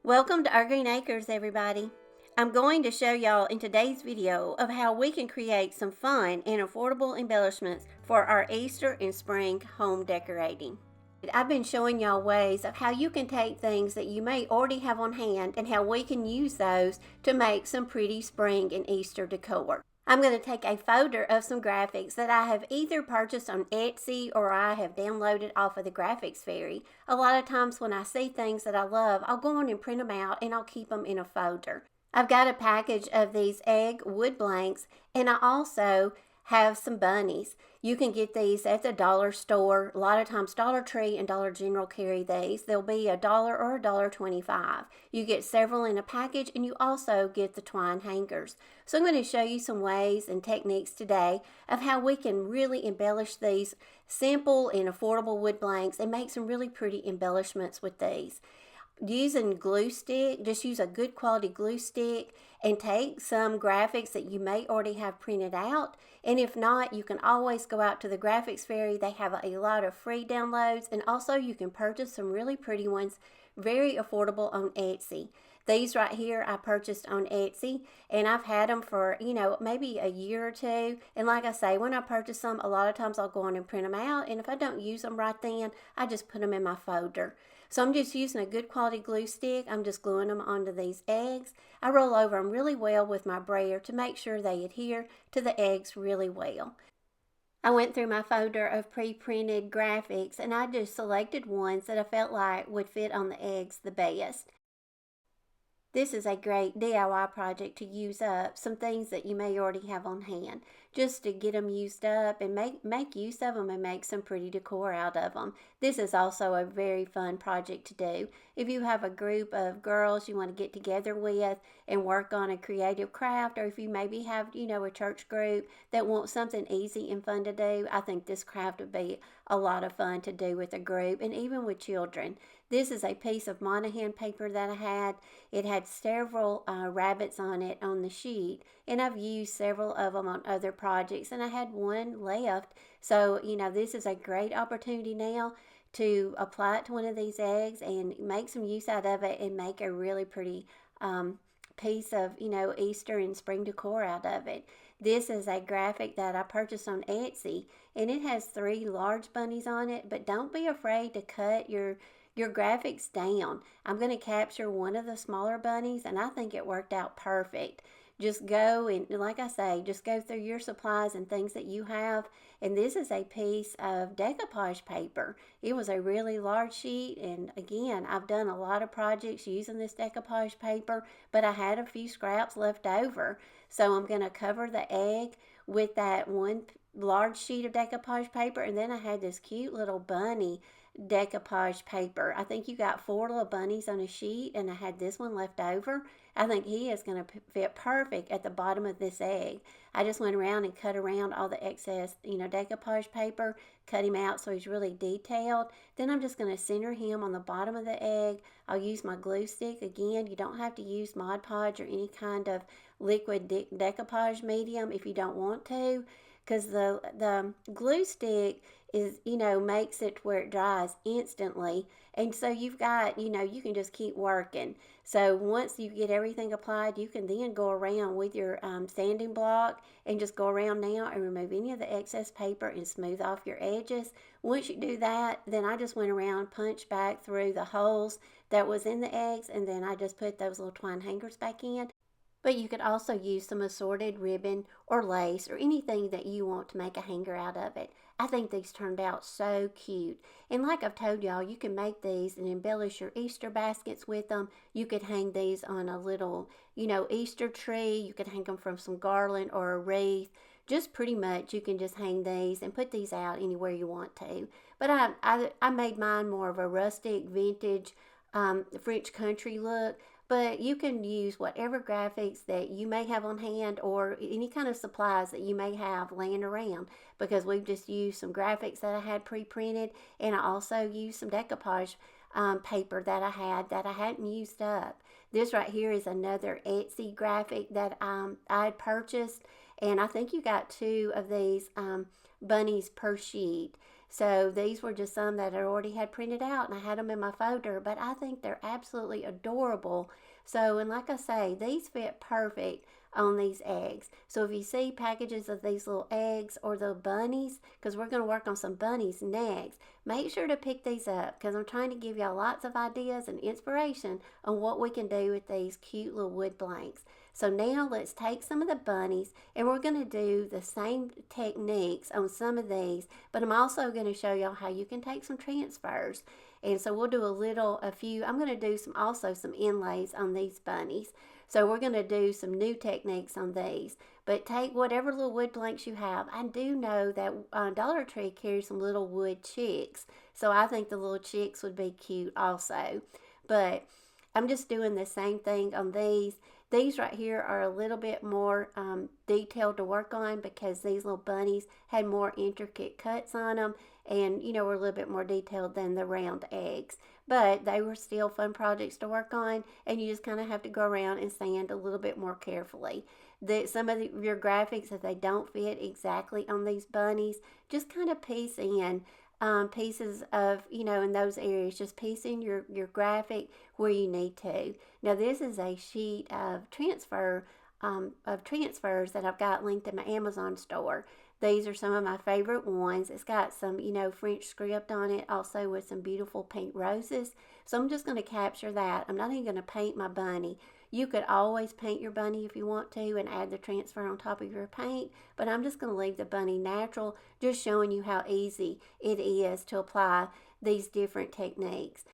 Welcome to our Green Acres, everybody. I'm going to show y'all in today's video of how we can create some fun and affordable embellishments for our Easter and spring home decorating. I've been showing y'all ways of how you can take things that you may already have on hand and how we can use those to make some pretty spring and Easter decor. I'm going to take a folder of some graphics that I have either purchased on Etsy or I have downloaded off of the Graphics Fairy. A lot of times when I see things that I love, I'll go on and print them out and I'll keep them in a folder. I've got a package of these egg wood blanks, and I also have some bunnies. You can get these at the dollar store. A lot of times Dollar Tree and Dollar General carry these. They'll be $1 or $1.25. You get several in a package, and you also get the twine hangers. So I'm going to show you some ways and techniques today of how we can really embellish these simple and affordable wood blanks and make some really pretty embellishments with these. Using glue stick, just use a good quality glue stick and take some graphics that you may already have printed out, and if not, you can always go out to the Graphics Fairy. They have a lot of free downloads, and also you can purchase some really pretty ones very affordable on Etsy. These right here I purchased on Etsy, and I've had them for, maybe a year or two. And like I say, when I purchase them, a lot of times I'll go on and print them out, and if I don't use them right then, I just put them in my folder. So I'm just using a good quality glue stick. I'm just gluing them onto these eggs. I roll over them really well with my brayer to make sure they adhere to the eggs really well. I went through my folder of pre-printed graphics, and I just selected ones that I felt like would fit on the eggs the best. This is a great DIY project to use up some things that you may already have on hand, just to get them used up and make use of them and make some pretty decor out of them. This is also a very fun project to do. If you have a group of girls you want to get together with and work on a creative craft, or if you maybe have, a church group that wants something easy and fun to do, I think this craft would be a lot of fun to do with a group and even with children. This is a piece of Monahan paper that I had. It had several rabbits on it on the sheet, and I've used several of them on other projects, and I had one left. So, this is a great opportunity now to apply it to one of these eggs and make some use out of it and make a really pretty piece of, Easter and spring decor out of it. This is a graphic that I purchased on Etsy, and it has 3 large bunnies on it, but don't be afraid to cut your graphics down. I'm going to capture one of the smaller bunnies, and I think it worked out perfect. Just go and, like I say, just go through your supplies and things that you have. And this is a piece of decoupage paper. It was a really large sheet, and again, I've done a lot of projects using this decoupage paper, but I had a few scraps left over. So I'm going to cover the egg with that one large sheet of decoupage paper, and then I had this cute little bunny decoupage paper. I think you got 4 little bunnies on a sheet, and I had this one left over. I think he is going to fit perfect at the bottom of this egg. I just went around and cut around all the excess, decoupage paper, cut him out so he's really detailed. Then I'm just going to center him on the bottom of the egg. I'll use my glue stick. Again, you don't have to use Mod Podge or any kind of liquid decoupage medium if you don't want to, because the glue stick is, makes it to where it dries instantly. And so you've got, you can just keep working. So once you get everything applied, you can then go around with your sanding block and just go around now and remove any of the excess paper and smooth off your edges. Once you do that, then I just went around, punched back through the holes that was in the eggs, and then I just put those little twine hangers back in. But you could also use some assorted ribbon or lace or anything that you want to make a hanger out of it. I think these turned out so cute. And like I've told y'all, you can make these and embellish your Easter baskets with them. You could hang these on a little, Easter tree. You could hang them from some garland or a wreath. Just pretty much you can just hang these and put these out anywhere you want to. But I made mine more of a rustic, vintage, French country look. But you can use whatever graphics that you may have on hand or any kind of supplies that you may have laying around, because we've just used some graphics that I had pre-printed, and I also used some decoupage paper that I hadn't used up. This right here is another Etsy graphic that I had purchased, and I think you got 2 of these bunnies per sheet. So these were just some that I already had printed out and I had them in my folder, but I think they're absolutely adorable. So, and like I say, these fit perfect on these eggs. So if you see packages of these little eggs or the bunnies, because we're going to work on some bunnies next, make sure to pick these up because I'm trying to give y'all lots of ideas and inspiration on what we can do with these cute little wood blanks. So now let's take some of the bunnies and we're going to do the same techniques on some of these, but I'm also going to show y'all how you can take some transfers. And so we'll do a few, I'm going to do also some inlays on these bunnies. So we're going to do some new techniques on these. But take whatever little wood blanks you have. I do know that Dollar Tree carries some little wood chicks. So I think the little chicks would be cute also. But I'm just doing the same thing on these. These right here are a little bit more detailed to work on because these little bunnies had more intricate cuts on them and, you know, were a little bit more detailed than the round eggs. But they were still fun projects to work on, and you just kind of have to go around and sand a little bit more carefully. Some of your graphics, if they don't fit exactly on these bunnies, just kind of piece in pieces of, you know, in those areas. Just piece in your graphic where you need to. Now this is a sheet of transfers that I've got linked in my Amazon store. These are some of my favorite ones. It's got some, you know, French script on it, also with some beautiful pink roses. So I'm just going to capture that. I'm not even going to paint my bunny. You could always paint your bunny if you want to and add the transfer on top of your paint, but I'm just going to leave the bunny natural, just showing you how easy it is to apply these different techniques.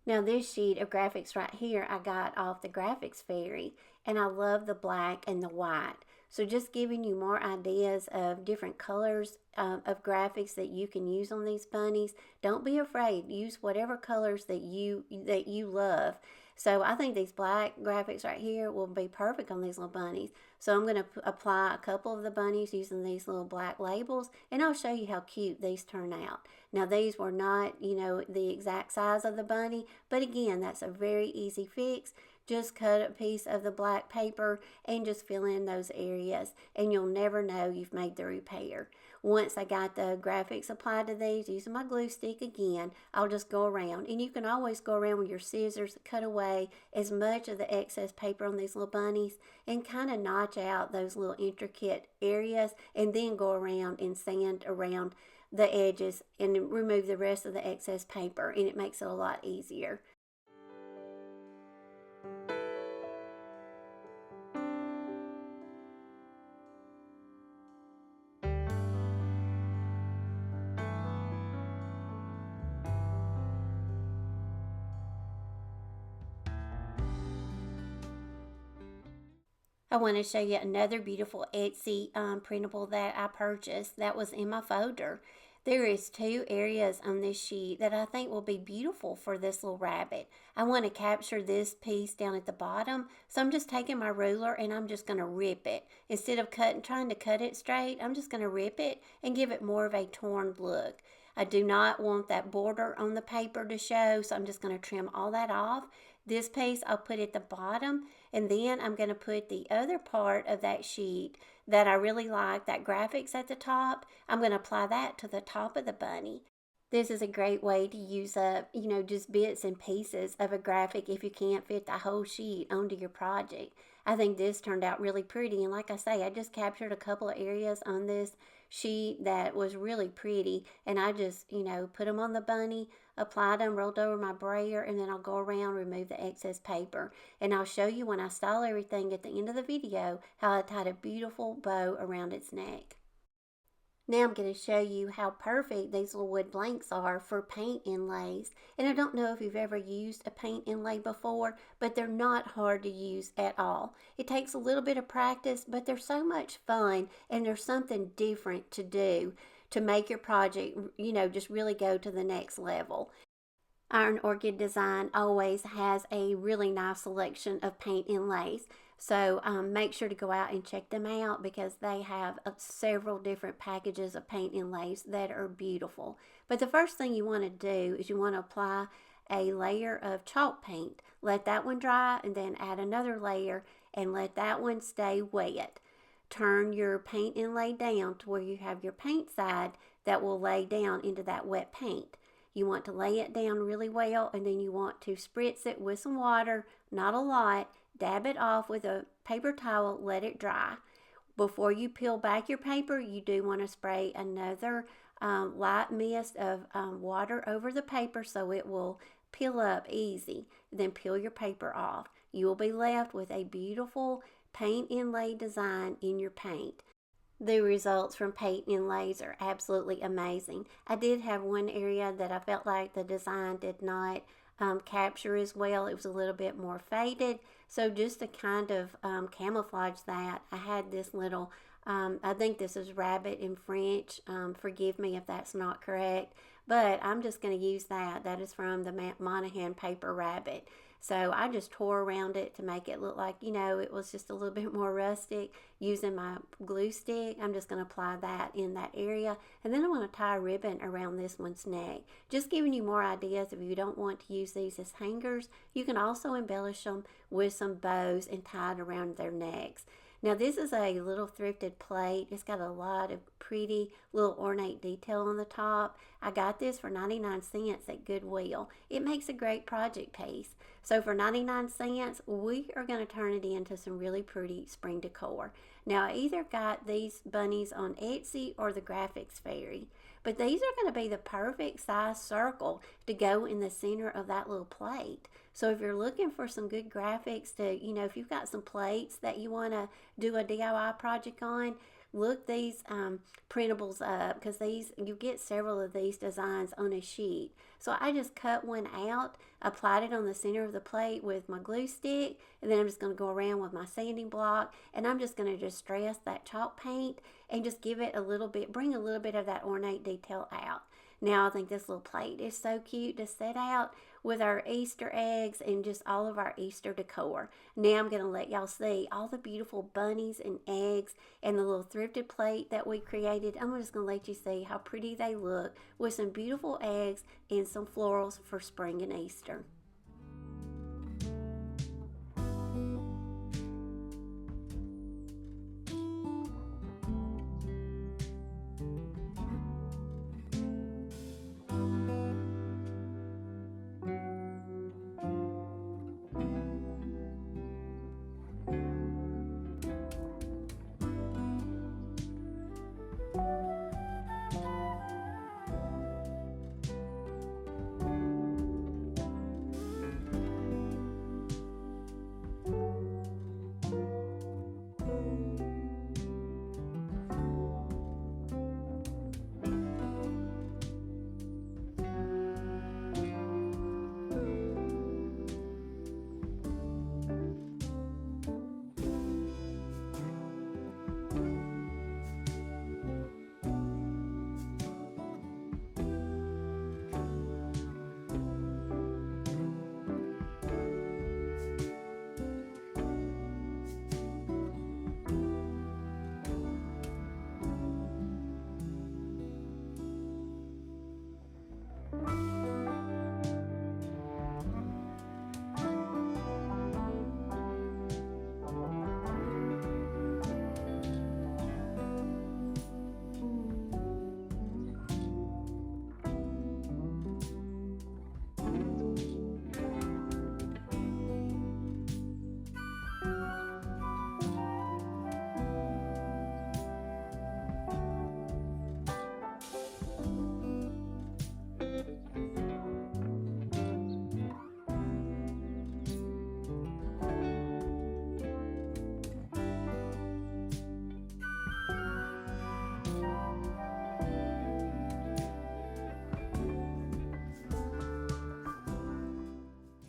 Now this sheet of graphics right here I got off the Graphics Fairy, and I love the black and the white. So just giving you more ideas of different colors of graphics that you can use on these bunnies. Don't be afraid. Use whatever colors that you love. So I think these black graphics right here will be perfect on these little bunnies. So I'm going to apply a couple of the bunnies using these little black labels, and I'll show you how cute these turn out. Now these were not, you know, the exact size of the bunny, but again, that's a very easy fix. Just cut a piece of the black paper and just fill in those areas, and you'll never know you've made the repair. Once I got the graphics applied to these, using my glue stick again, I'll just go around, and you can always go around with your scissors, cut away as much of the excess paper on these little bunnies, and kind of notch out those little intricate areas, and then go around and sand around the edges and remove the rest of the excess paper, and it makes it a lot easier. I want to show you another beautiful Etsy printable that I purchased that was in my folder. There is two areas on this sheet that I think will be beautiful for this little rabbit. I want to capture this piece down at the bottom, so I'm just taking my ruler and I'm just going to rip it. Instead of trying to cut it straight, I'm just going to rip it and give it more of a torn look. I do not want that border on the paper to show, so I'm just going to trim all that off. This piece I'll put at the bottom, and then I'm going to put the other part of that sheet that I really like, that graphics at the top. I'm going to apply that to the top of the bunny. This is a great way to use up, you know, just bits and pieces of a graphic if you can't fit the whole sheet onto your project. I think this turned out really pretty, and like I say, I just captured a couple of areas on this sheet that was really pretty, and I just, you know, put them on the bunny, applied them, rolled over my brayer, and then I'll go around, remove the excess paper, and I'll show you when I style everything at the end of the video how I tied a beautiful bow around its neck. Now I'm going to show you how perfect these little wood blanks are for paint inlays. And I don't know if you've ever used a paint inlay before, but they're not hard to use at all. It takes a little bit of practice, but they're so much fun, and there's something different to do to make your project, you know, just really go to the next level. Iron Orchid Design always has a really nice selection of paint inlays. So make sure to go out and check them out because they have several different packages of paint inlays that are beautiful. But the first thing you want to do is you want to apply a layer of chalk paint. Let that one dry and then add another layer and let that one stay wet. Turn your paint inlay down to where you have your paint side that will lay down into that wet paint. You want to lay it down really well, and then you want to spritz it with some water, not a lot. Dab it off with a paper towel, let it dry. Before you peel back your paper, you do want to spray another light mist of water over the paper so it will peel up easy. Then peel your paper off. You will be left with a beautiful paint inlay design in your paint. The results from paint inlays are absolutely amazing. I did have one area that I felt like the design did not capture as well. It was a little bit more faded. So just to kind of camouflage that, I had this little, I think this is rabbit in French. Forgive me if that's not correct. But I'm just going to use that. That is from the Monahan paper rabbit. So I just tore around it to make it look like, you know, it was just a little bit more rustic. Using my glue stick, I'm just going to apply that in that area. And then I'm going to tie a ribbon around this one's neck. Just giving you more ideas. If you don't want to use these as hangers, you can also embellish them with some bows and tie it around their necks. Now this is a little thrifted plate. It's got a lot of pretty little ornate detail on the top. I got this for 99 cents at Goodwill. It makes a great project piece. So for 99 cents, we are going to turn it into some really pretty spring decor. Now I either got these bunnies on Etsy or the Graphics Fairy. But these are going to be the perfect size circle to go in the center of that little plate. So if you're looking for some good graphics to, you know, if you've got some plates that you want to do a DIY project on, look these printables up because these, you get several of these designs on a sheet. So I just cut one out, applied it on the center of the plate with my glue stick, and then I'm just going to go around with my sanding block, and I'm just going to just stress that chalk paint and just give it a little bit, bring a little bit of that ornate detail out. Now I think this little plate is so cute to set out with our Easter eggs and just all of our Easter decor. Now I'm going to let y'all see all the beautiful bunnies and eggs and the little thrifted plate that we created. I'm just going to let you see how pretty they look with some beautiful eggs and some florals for spring and Easter.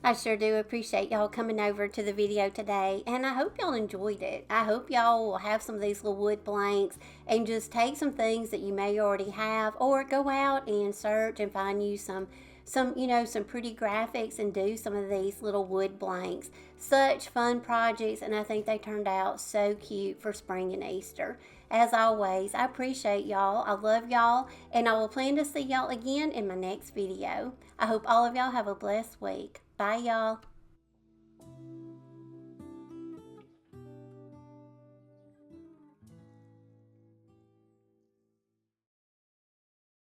I sure do appreciate y'all coming over to the video today, and I hope y'all enjoyed it. I hope y'all will have some of these little wood blanks and just take some things that you may already have, or go out and search and find you some some, some pretty graphics and do some of these little wood blanks. Such fun projects, and I think they turned out so cute for spring and Easter. As always, I appreciate y'all. I love y'all, and I will plan to see y'all again in my next video. I hope all of y'all have a blessed week. Bye, y'all.